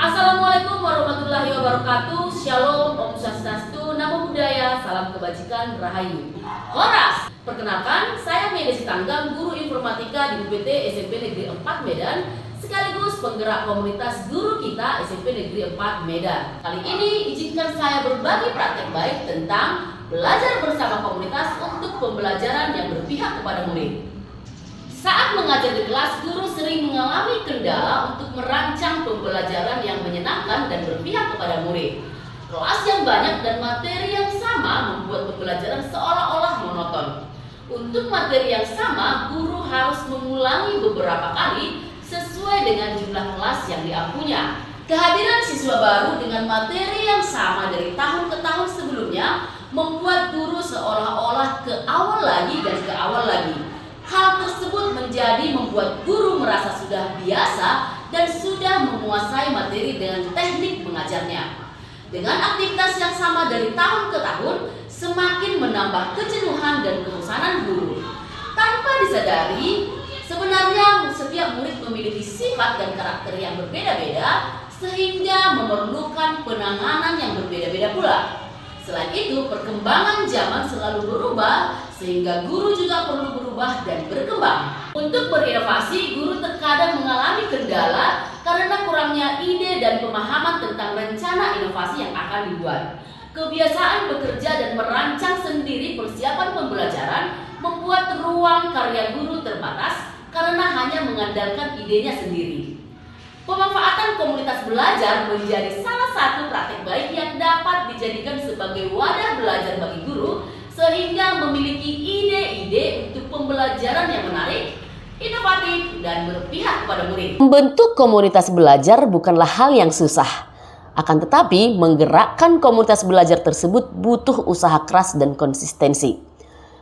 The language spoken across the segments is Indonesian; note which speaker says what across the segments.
Speaker 1: Assalamualaikum warahmatullahi wabarakatuh. Shalom, Om Swastiastu, Namo Buddhaya, salam kebajikan, rahayu. Horas, perkenalkan saya Medes Tanggang, guru informatika di UPT SMP Negeri 4 Medan, sekaligus penggerak komunitas guru kita SMP Negeri 4 Medan. Kali ini izinkan saya berbagi praktek baik tentang belajar bersama komunitas untuk pembelajaran yang berpihak kepada murid. Saat mengajar di kelas, guru sering mengalami kendala untuk merancang pembelajaran yang menyenangkan dan berpihak kepada murid. Kelas yang banyak dan materi yang sama membuat pembelajaran seolah-olah monoton. Untuk materi yang sama, guru harus mengulangi beberapa kali sesuai dengan jumlah kelas yang diampunya. Kehadiran siswa baru dengan materi yang sama dari tahun ke tahun sebelumnya membuat guru seolah-olah ke awal lagi dan ke awal lagi. Hal tersebut membuat guru merasa sudah biasa dan sudah menguasai materi dengan teknik mengajarnya. Dengan aktivitas yang sama dari tahun ke tahun, semakin menambah kejenuhan dan kebosanan guru. Tanpa disadari, sebenarnya setiap murid memiliki sifat dan karakter yang berbeda-beda, sehingga memerlukan penanganan yang berbeda-beda pula. Selain itu, perkembangan zaman selalu berubah, sehingga guru juga perlu berubah dan berkembang. Untuk berinovasi, guru terkadang mengalami kendala karena kurangnya ide dan pemahaman tentang rencana inovasi yang akan dibuat. Kebiasaan bekerja dan merancang sendiri persiapan pembelajaran membuat ruang karya guru terbatas karena hanya mengandalkan idenya sendiri. Pemanfaatan komunitas belajar menjadi salah satu praktek baik yang dapat dijadikan sebagai wadah belajar bagi guru, sehingga memiliki ide-ide untuk pembelajaran yang menarik, inovatif, dan berpihak kepada murid.
Speaker 2: Membentuk komunitas belajar bukanlah hal yang susah. Akan tetapi, menggerakkan komunitas belajar tersebut butuh usaha keras dan konsistensi.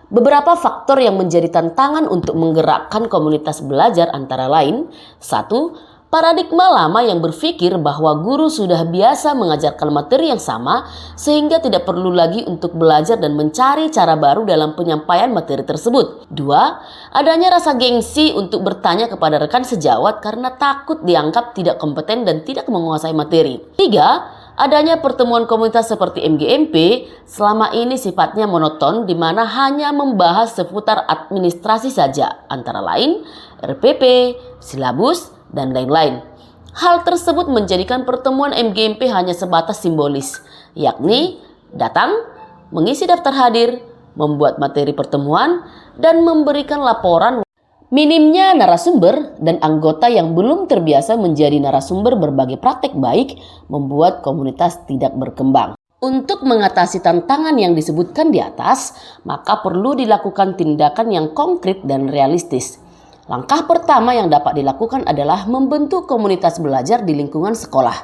Speaker 2: Beberapa faktor yang menjadi tantangan untuk menggerakkan komunitas belajar antara lain: 1. Paradigma lama yang berpikir bahwa guru sudah biasa mengajarkan materi yang sama sehingga tidak perlu lagi untuk belajar dan mencari cara baru dalam penyampaian materi tersebut. 2. Adanya rasa gengsi untuk bertanya kepada rekan sejawat karena takut dianggap tidak kompeten dan tidak menguasai materi. 3. Adanya pertemuan komunitas seperti MGMP selama ini sifatnya monoton, di mana hanya membahas seputar administrasi saja, antara lain RPP, silabus, dan lain-lain. Hal tersebut menjadikan pertemuan MGMP hanya sebatas simbolis, yakni datang, mengisi daftar hadir, membuat materi pertemuan, dan memberikan laporan. Minimnya narasumber dan anggota yang belum terbiasa menjadi narasumber berbagai praktek baik membuat komunitas tidak berkembang. Untuk mengatasi tantangan yang disebutkan di atas, maka perlu dilakukan tindakan yang konkret dan realistis. Langkah pertama yang dapat dilakukan adalah membentuk komunitas belajar di lingkungan sekolah.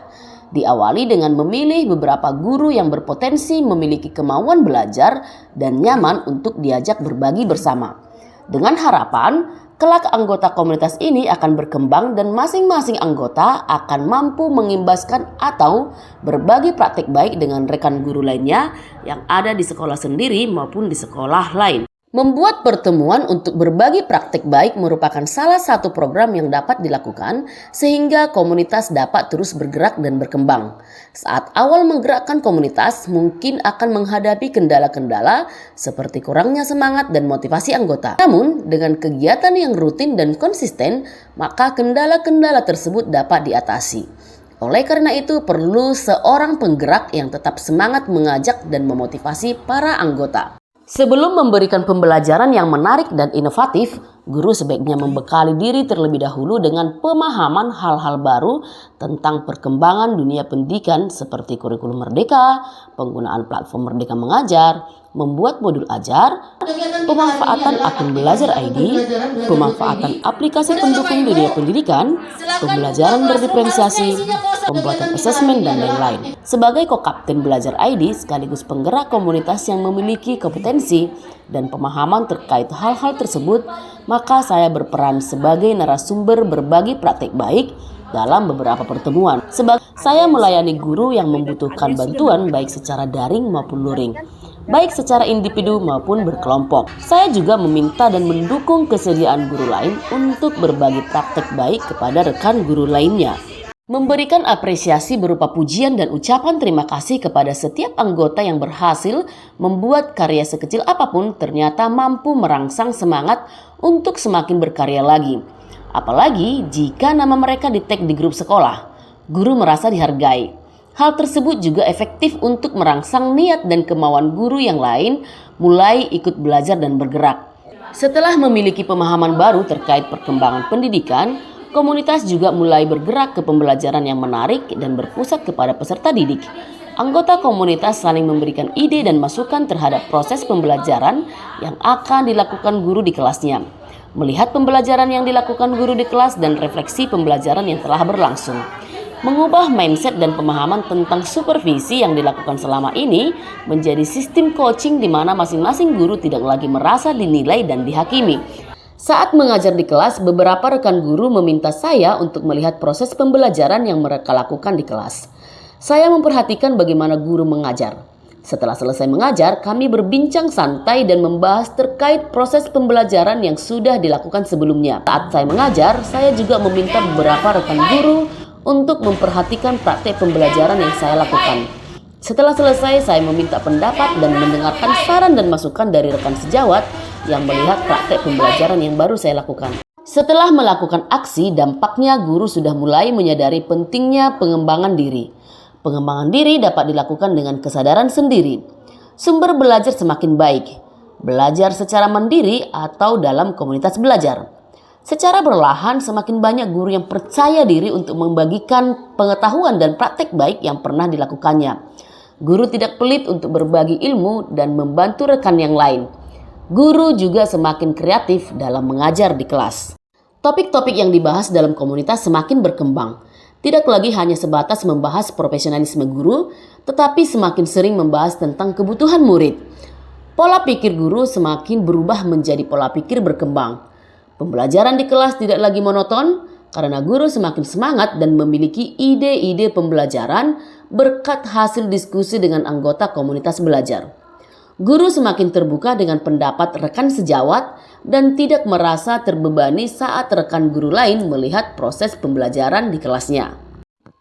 Speaker 2: Diawali dengan memilih beberapa guru yang berpotensi memiliki kemauan belajar dan nyaman untuk diajak berbagi bersama. Dengan harapan, kelak anggota komunitas ini akan berkembang dan masing-masing anggota akan mampu mengimbaskan atau berbagi praktik baik dengan rekan guru lainnya yang ada di sekolah sendiri maupun di sekolah lain. Membuat pertemuan untuk berbagi praktik baik merupakan salah satu program yang dapat dilakukan sehingga komunitas dapat terus bergerak dan berkembang. Saat awal menggerakkan komunitas mungkin akan menghadapi kendala-kendala seperti kurangnya semangat dan motivasi anggota. Namun dengan kegiatan yang rutin dan konsisten, maka kendala-kendala tersebut dapat diatasi. Oleh karena itu perlu seorang penggerak yang tetap semangat mengajak dan memotivasi para anggota. Sebelum memberikan pembelajaran yang menarik dan inovatif, guru sebaiknya membekali diri terlebih dahulu dengan pemahaman hal-hal baru tentang perkembangan dunia pendidikan seperti kurikulum merdeka, penggunaan platform Merdeka Mengajar, membuat modul ajar, pemanfaatan akun Belajar ID, pemanfaatan aplikasi pendukung dunia pendidikan, pembelajaran berdiferensiasi, pembuatan asesmen, dan lain-lain. Sebagai ko-kapten Belajar ID sekaligus penggerak komunitas yang memiliki kompetensi dan pemahaman terkait hal-hal tersebut, maka saya berperan sebagai narasumber berbagi praktik baik dalam beberapa pertemuan. Saya melayani guru yang membutuhkan bantuan baik secara daring maupun luring, baik secara individu maupun berkelompok. Saya juga meminta dan mendukung kesediaan guru lain untuk berbagi praktek baik kepada rekan guru lainnya. Memberikan apresiasi berupa pujian dan ucapan terima kasih kepada setiap anggota yang berhasil membuat karya sekecil apapun ternyata mampu merangsang semangat untuk semakin berkarya lagi. Apalagi jika nama mereka di-tag di grup sekolah, guru merasa dihargai. Hal tersebut juga efektif untuk merangsang niat dan kemauan guru yang lain mulai ikut belajar dan bergerak. Setelah memiliki pemahaman baru terkait perkembangan pendidikan, komunitas juga mulai bergerak ke pembelajaran yang menarik dan berpusat kepada peserta didik. Anggota komunitas saling memberikan ide dan masukan terhadap proses pembelajaran yang akan dilakukan guru di kelasnya. Melihat pembelajaran yang dilakukan guru di kelas dan refleksi pembelajaran yang telah berlangsung. Mengubah mindset dan pemahaman tentang supervisi yang dilakukan selama ini menjadi sistem coaching di mana masing-masing guru tidak lagi merasa dinilai dan dihakimi. Saat mengajar di kelas, beberapa rekan guru meminta saya untuk melihat proses pembelajaran yang mereka lakukan di kelas. Saya memperhatikan bagaimana guru mengajar. Setelah selesai mengajar, kami berbincang santai dan membahas terkait proses pembelajaran yang sudah dilakukan sebelumnya. Saat saya mengajar, saya juga meminta beberapa rekan guru untuk memperhatikan praktek pembelajaran yang saya lakukan. Setelah selesai, saya meminta pendapat dan mendengarkan saran dan masukan dari rekan sejawat yang melihat praktek pembelajaran yang baru saya lakukan. Setelah melakukan aksi, dampaknya guru sudah mulai menyadari pentingnya pengembangan diri. Pengembangan diri dapat dilakukan dengan kesadaran sendiri. Sumber belajar semakin baik. Belajar secara mandiri atau dalam komunitas belajar. Secara perlahan semakin banyak guru yang percaya diri untuk membagikan pengetahuan dan praktek baik yang pernah dilakukannya. Guru tidak pelit untuk berbagi ilmu dan membantu rekan yang lain. Guru juga semakin kreatif dalam mengajar di kelas. Topik-topik yang dibahas dalam komunitas semakin berkembang. Tidak lagi hanya sebatas membahas profesionalisme guru, tetapi semakin sering membahas tentang kebutuhan murid. Pola pikir guru semakin berubah menjadi pola pikir berkembang. Pembelajaran di kelas tidak lagi monoton karena guru semakin semangat dan memiliki ide-ide pembelajaran berkat hasil diskusi dengan anggota komunitas belajar. Guru semakin terbuka dengan pendapat rekan sejawat dan tidak merasa terbebani saat rekan guru lain melihat proses pembelajaran di kelasnya.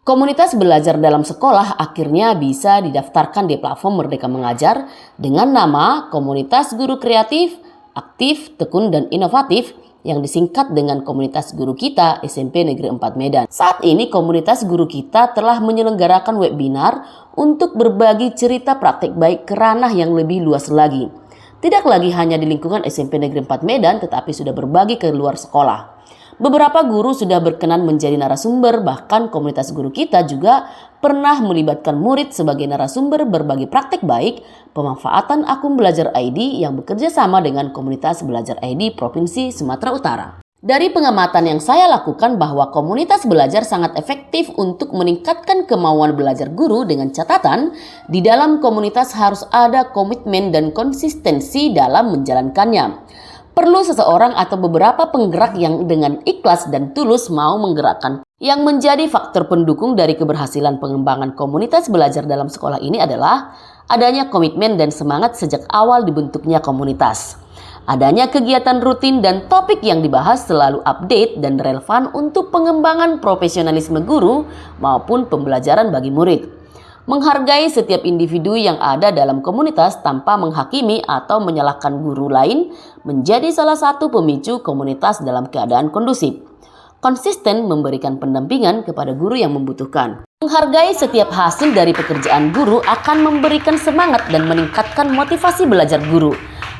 Speaker 2: Komunitas belajar dalam sekolah akhirnya bisa didaftarkan di platform Merdeka Mengajar dengan nama Komunitas Guru Kreatif, Aktif, Tekun, dan Inovatif yang disingkat dengan Komunitas Guru Kita SMP Negeri 4 Medan. Saat ini komunitas guru kita telah menyelenggarakan webinar untuk berbagi cerita praktek baik ke ranah yang lebih luas lagi. Tidak lagi hanya di lingkungan SMP Negeri 4 Medan tetapi sudah berbagi ke luar sekolah. Beberapa guru sudah berkenan menjadi narasumber, bahkan komunitas guru kita juga pernah melibatkan murid sebagai narasumber berbagi praktek baik pemanfaatan akun Belajar ID yang bekerja sama dengan komunitas Belajar ID Provinsi Sumatera Utara. Dari pengamatan yang saya lakukan bahwa komunitas belajar sangat efektif untuk meningkatkan kemauan belajar guru dengan catatan di dalam komunitas harus ada komitmen dan konsistensi dalam menjalankannya. Perlu seseorang atau beberapa penggerak yang dengan ikhlas dan tulus mau menggerakkan. Yang menjadi faktor pendukung dari keberhasilan pengembangan komunitas belajar dalam sekolah ini adalah adanya komitmen dan semangat sejak awal dibentuknya komunitas. Adanya kegiatan rutin dan topik yang dibahas selalu update dan relevan untuk pengembangan profesionalisme guru maupun pembelajaran bagi murid. Menghargai setiap individu yang ada dalam komunitas tanpa menghakimi atau menyalahkan guru lain menjadi salah satu pemicu komunitas dalam keadaan kondusif. Konsisten memberikan pendampingan kepada guru yang membutuhkan. Menghargai setiap hasil dari pekerjaan guru akan memberikan semangat dan meningkatkan motivasi belajar guru.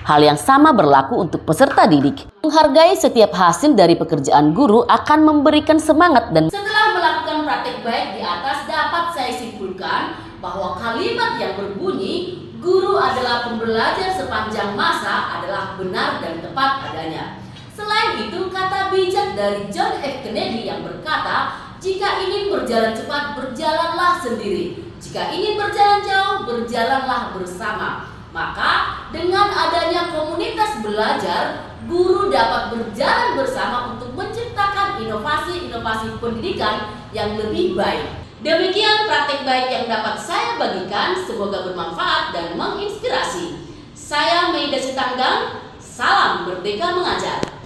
Speaker 2: Hal yang sama berlaku untuk peserta didik. Menghargai setiap hasil dari pekerjaan guru akan memberikan semangat dan
Speaker 1: Setelah melakukan praktek baik di atas, dapat saya simpulkan bahwa kalimat yang berbunyi guru adalah pembelajar sepanjang masa adalah benar dan tepat adanya. Selain itu, kata bijak dari John F. Kennedy yang berkata, jika ingin berjalan cepat, berjalanlah sendiri. Jika ingin berjalan jauh, berjalanlah bersama. Maka dengan adanya komunitas belajar, guru dapat berjalan bersama untuk menciptakan inovasi-inovasi pendidikan yang lebih baik. Demikian praktek baik yang dapat saya bagikan, semoga bermanfaat dan menginspirasi. Saya Maida Sitanggang, salam Merdeka Mengajar.